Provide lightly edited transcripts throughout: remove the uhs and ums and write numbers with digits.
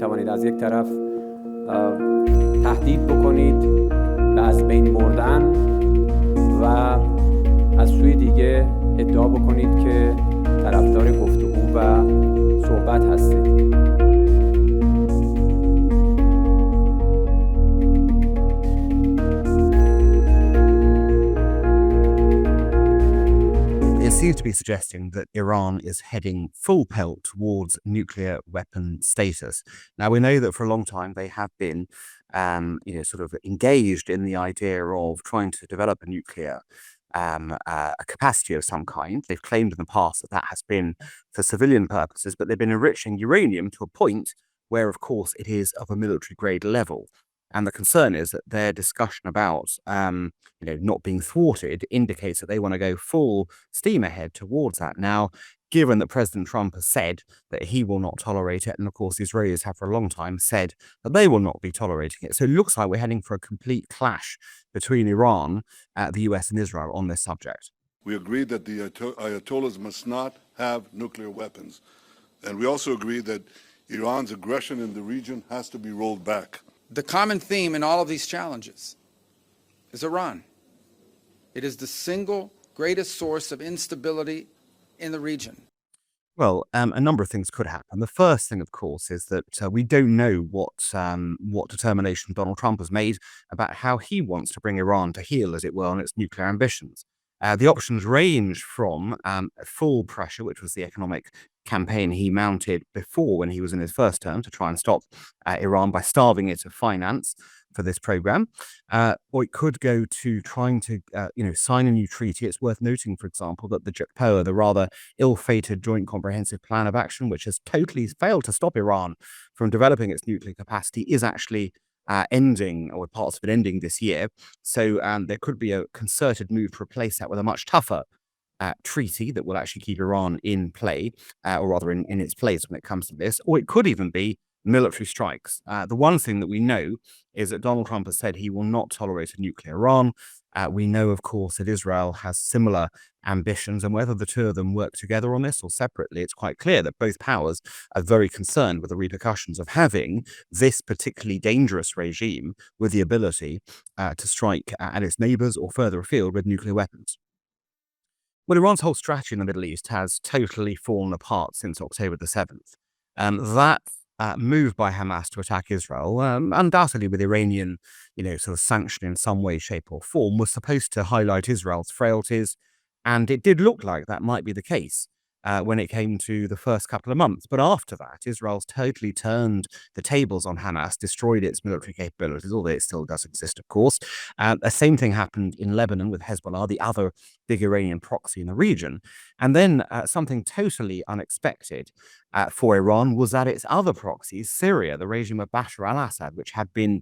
توانید از یک طرف تهدید بکنید و از بین بردن و از سوی دیگه ادعا بکنید که طرفدار گفتگو و صحبت هستید. It seems to be suggesting that Iran is heading full pelt towards nuclear weapon status. Now, we know that for a long time they have been, sort of engaged in the idea of trying to develop a nuclear a capacity of some kind. They've claimed in the past that has been for civilian purposes, but they've been enriching uranium to a point where, of course, it is of a military grade level. And the concern is that their discussion about, not being thwarted indicates that they want to go full steam ahead towards that. Now, given that President Trump has said that he will not tolerate it, and of course the Israelis have for a long time said that they will not be tolerating it. So it looks like we're heading for a complete clash between Iran, the US and Israel on this subject. We agreed that the Ayatollahs must not have nuclear weapons. And we also agreed that Iran's aggression in the region has to be rolled back. The common theme in all of these challenges is Iran. It is the single greatest source of instability in the region. Well, a number of things could happen. The first thing, of course, is that we don't know what determination Donald Trump has made about how he wants to bring Iran to heel, as it were, on its nuclear ambitions. The options range from full pressure, which was the economic campaign he mounted before when he was in his first term to try and stop Iran by starving it of finance for this program, or it could go to trying to, sign a new treaty. It's worth noting, for example, that the JCPOA, the rather ill-fated Joint Comprehensive Plan of Action, which has totally failed to stop Iran from developing its nuclear capacity, is actually ending, or parts of it ending this year. So there could be a concerted move to replace that with a much tougher treaty that will actually keep Iran in play, or rather in its place when it comes to this. Or it could even be military strikes. The one thing that we know is that Donald Trump has said he will not tolerate a nuclear Iran. We know, of course, that Israel has similar ambitions, and whether the two of them work together on this or separately, it's quite clear that both powers are very concerned with the repercussions of having this particularly dangerous regime with the ability to strike at its neighbors or further afield with nuclear weapons. Well, Iran's whole strategy in the Middle East has totally fallen apart since October the 7th. That move by Hamas to attack Israel, undoubtedly with Iranian, sort of sanction in some way, shape or form, was supposed to highlight Israel's frailties. And it did look like that might be the case when it came to the first couple of months. But after that, Israel's totally turned the tables on Hamas, destroyed its military capabilities, although it still does exist, of course. The same thing happened in Lebanon with Hezbollah, the other big Iranian proxy in the region. And then something totally unexpected for Iran was that its other proxies, Syria, the regime of Bashar al-Assad, which had been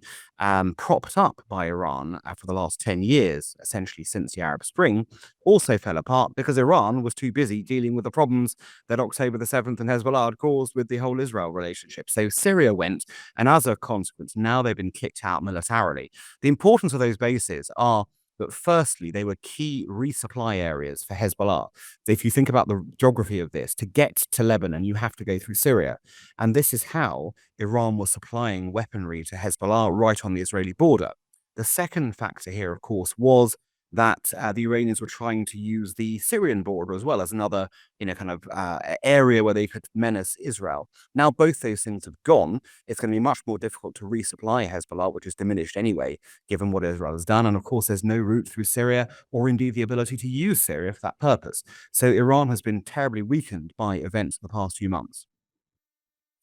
propped up by Iran for the last 10 years, essentially since the Arab Spring, also fell apart because Iran was too busy dealing with the problems that October the 7th and Hezbollah had caused with the whole Israel relationship. So Syria went, and as a consequence, now they've been kicked out militarily. The importance of those bases are that firstly, they were key resupply areas for Hezbollah. So if you think about the geography of this, to get to Lebanon, you have to go through Syria. And this is how Iran was supplying weaponry to Hezbollah right on the Israeli border. The second factor here, of course, was that the Iranians were trying to use the Syrian border as well as another, area where they could menace Israel. Now both those things have gone. It's going to be much more difficult to resupply Hezbollah, which is diminished anyway, given what Israel has done. And of course, there's no route through Syria or indeed the ability to use Syria for that purpose. So Iran has been terribly weakened by events of the past few months.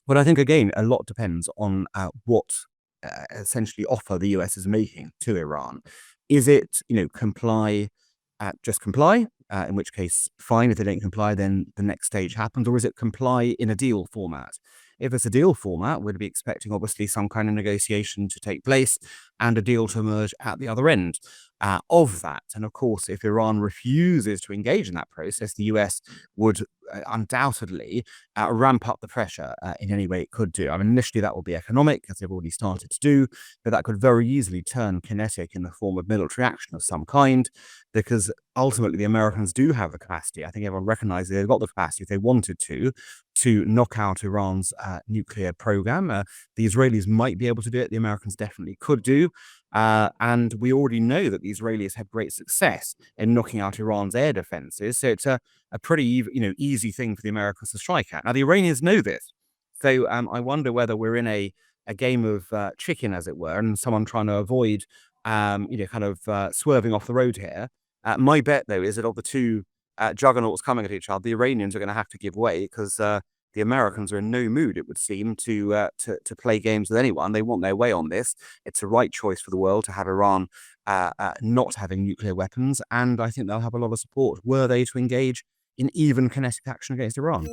But I think, again, a lot depends on what essentially offer the US is making to Iran. Is it, comply, just comply, in which case, fine. If they don't comply, then the next stage happens. Or is it comply in a deal format? If it's a deal format, we'd be expecting, obviously, some kind of negotiation to take place and a deal to emerge at the other end of that. And of course, if Iran refuses to engage in that process, the US would undoubtedly ramp up the pressure in any way it could do. I mean, initially that will be economic, as they've already started to do, but that could very easily turn kinetic in the form of military action of some kind. because ultimately the Americans do have the capacity. I think everyone recognizes they've got the capacity if they wanted to knock out Iran's nuclear program. The Israelis might be able to do it. The Americans definitely could do. And we already know that the Israelis have great success in knocking out Iran's air defenses. So it's a pretty easy thing for the Americans to strike at. Now, the Iranians know this. So I wonder whether we're in a game of chicken, as it were, and someone trying to avoid, swerving off the road here. My bet, though, is that of the two juggernauts coming at each other, the Iranians are going to have to give way because the Americans are in no mood, it would seem, to play games with anyone. They want their way on this. It's the right choice for the world to have Iran not having nuclear weapons, and I think they'll have a lot of support were they to engage in even kinetic action against Iran.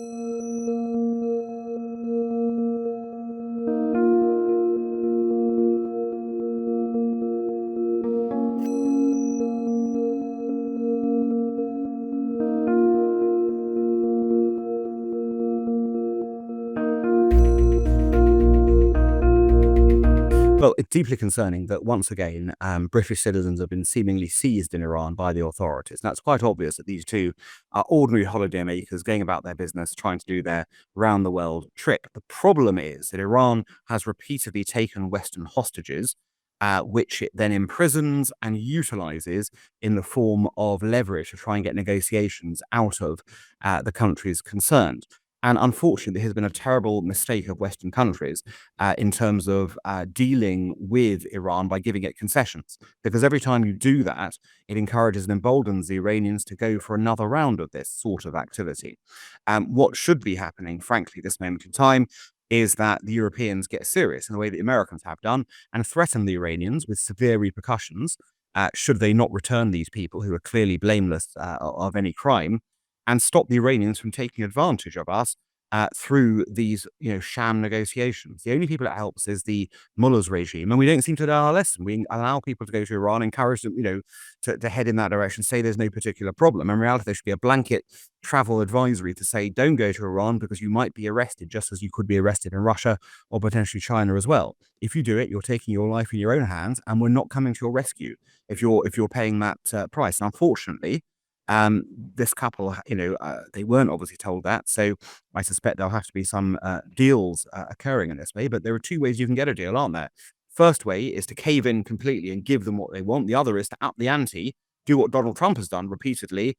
Well, it's deeply concerning that once again, British citizens have been seemingly seized in Iran by the authorities. Now, it's quite obvious that these two are ordinary holidaymakers going about their business, trying to do their round-the-world trip. The problem is that Iran has repeatedly taken Western hostages, which it then imprisons and utilizes in the form of leverage to try and get negotiations out of the countries concerned. And unfortunately, there has been a terrible mistake of Western countries in terms of dealing with Iran by giving it concessions. Because every time you do that, it encourages and emboldens the Iranians to go for another round of this sort of activity. What should be happening, frankly, this moment in time, is that the Europeans get serious in the way that the Americans have done and threaten the Iranians with severe repercussions should they not return these people who are clearly blameless of any crime, and stop the Iranians from taking advantage of us through these, sham negotiations. The only people it helps is the mullahs regime, and we don't seem to learn our lesson. We allow people to go to Iran, encourage them, to head in that direction, say there's no particular problem. In reality, there should be a blanket travel advisory to say, don't go to Iran because you might be arrested, just as you could be arrested in Russia or potentially China as well. If you do it, you're taking your life in your own hands, and we're not coming to your rescue if you're paying that price. And unfortunately, this couple, they weren't obviously told that, so I suspect there'll have to be some deals occurring in this way. But there are two ways you can get a deal, aren't there? First way is to cave in completely and give them what they want. The other is to up the ante, do what Donald Trump has done repeatedly,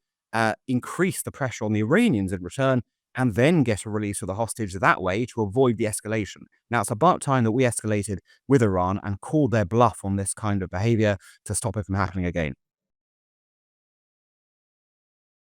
increase the pressure on the Iranians in return, and then get a release of the hostage that way to avoid the escalation. Now, it's about time that we escalated with Iran and called their bluff on this kind of behavior to stop it from happening again.